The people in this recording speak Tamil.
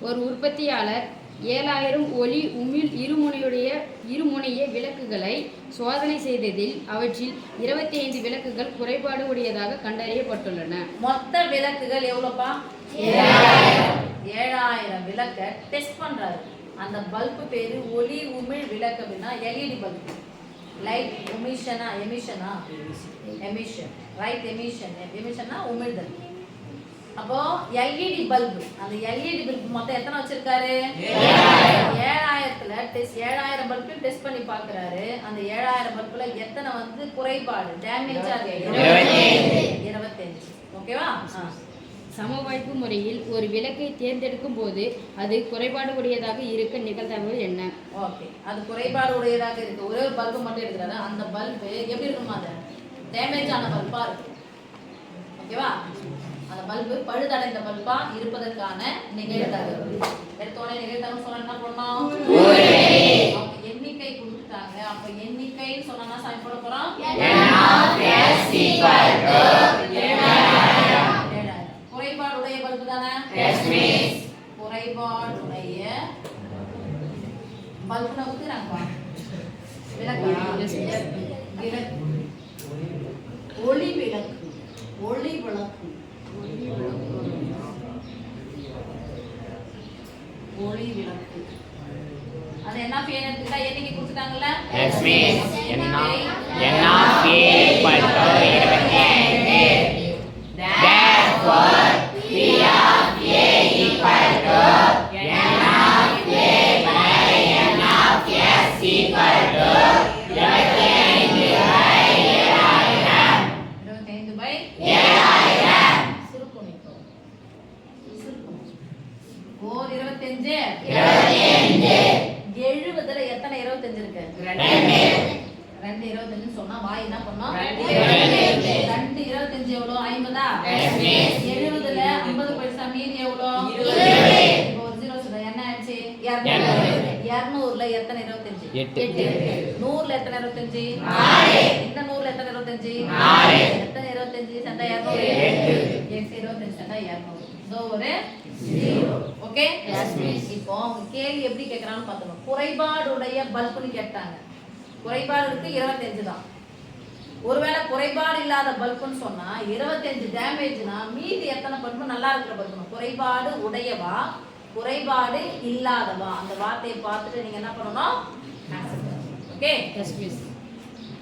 ஒரு உற்பத்தியாளர் 7000 ஒளி உமிழ் இருமுனைய விளக்குகளை சோதனை செய்ததில் அவற்றில் 25 விளக்குகள் குறைபாடு உடையதாக கண்டறியப்பட்டுள்ளன. மொத்த விளக்குகள் எவ்வளோப்பா? 7000 விளக்க டெஸ்ட் பண்றாரு. அந்த பல்பு பேரு ஒளி உமிழ் விளக்கு அப்படின்னா எல்இடி பல்பு. லைட் எமிஷனா எமிஷன் ரைட் எமிஷன்னா உமிழ்தல். அப்போ எல்இடி பல்பு, அந்த எல்இடி பல்பு மொத்தம் எத்தனை வச்சிருக்காரு? 7000த்துல டெஸ்ட் 7000 பல்பு டெஸ்ட் பண்ணி பாக்குறாரு. அந்த 7000 பல்புல எத்தனை வந்து குறைபாடு டேமேஜா இருக்கு? 25. ஓகேவா? சமவாய்ப்பு முறையில் ஒரு விளக்கை தேர்ந்தெடுக்கும் போது அது குறைபாடு உடையதாக இருக்க நிகழ்தகவு என்ன? ஓகே, அது குறைபாடு உடையதாக இருக்கு. ஒரே ஒரு பல்பு மட்டும் எடுக்கிறாரு. அந்த பல்பு எப்படி இருக்குமா? அது டேமேஜ் ஆன பல்பா இருக்கு. ஓகேவா? அந்த பல்பு பழுதடைந்த பல்பா இருப்பதற்கான நிகழ்தகவு. எடுத்தோடனே நிகழ்தகவு சொன்னா என்ன பண்ணோம்? எண்ணிக்கை கொடுத்துட்டாங்க. அப்ப எண்ணிக்கைன்னு சொன்னா சாமி போட போறோம். குறைபாடுடைய பல்பு தானே? குறைபாடுடைய பல்பு நவுக்குறாங்க. விளக்கு ஒளி விளக்கு ஒளி விளக்கு ஒளி விளக்கு அது என்ன பேர் எடுத்துட்டா எண்ணிக்கை கொடுத்துட்டாங்கல்ல? ஓர் 25 70ல எத்தனை 25 இருக்கு? 2 25 சொன்னா வாய் என்ன பண்ணோம்? 2 25 எவ்வளோ? 50ஆ? 70ல 50 பைசா மீதி எவ்வளோ? 20. இப்போ ஒரு 0 சொல்ல என்ன ஆச்சு? 200ல எத்தனை 25? 8. 100ல எத்தனை 25? 4. இந்த 100ல எத்தனை 25? 4. எத்தனை 25 சண்டை 200? 8 25 சண்டை 200. சோ ஒரு 0. ஓகே? இப்போ அவங்க கேள்வி எப்படி கேக்குறான்னு பார்த்தோம். குறைபாடுடைய பல்புன்னு கேட்டாங்க. குறைபாடு இருக்கு 25 தான். ஒருவேளை குறைபாடு இல்லாத பல்புன்னு சொன்னா 25 டேமேஜ்னா மீதி எத்தனை பல்பு நல்லா இருக்கிற பல்பு? குறைபாடு உடையவா குறைபாடு இல்லாதவா? அந்த வார்த்தையை பார்த்துட்டு நீங்க என்ன பண்ணணும்? ஓகே?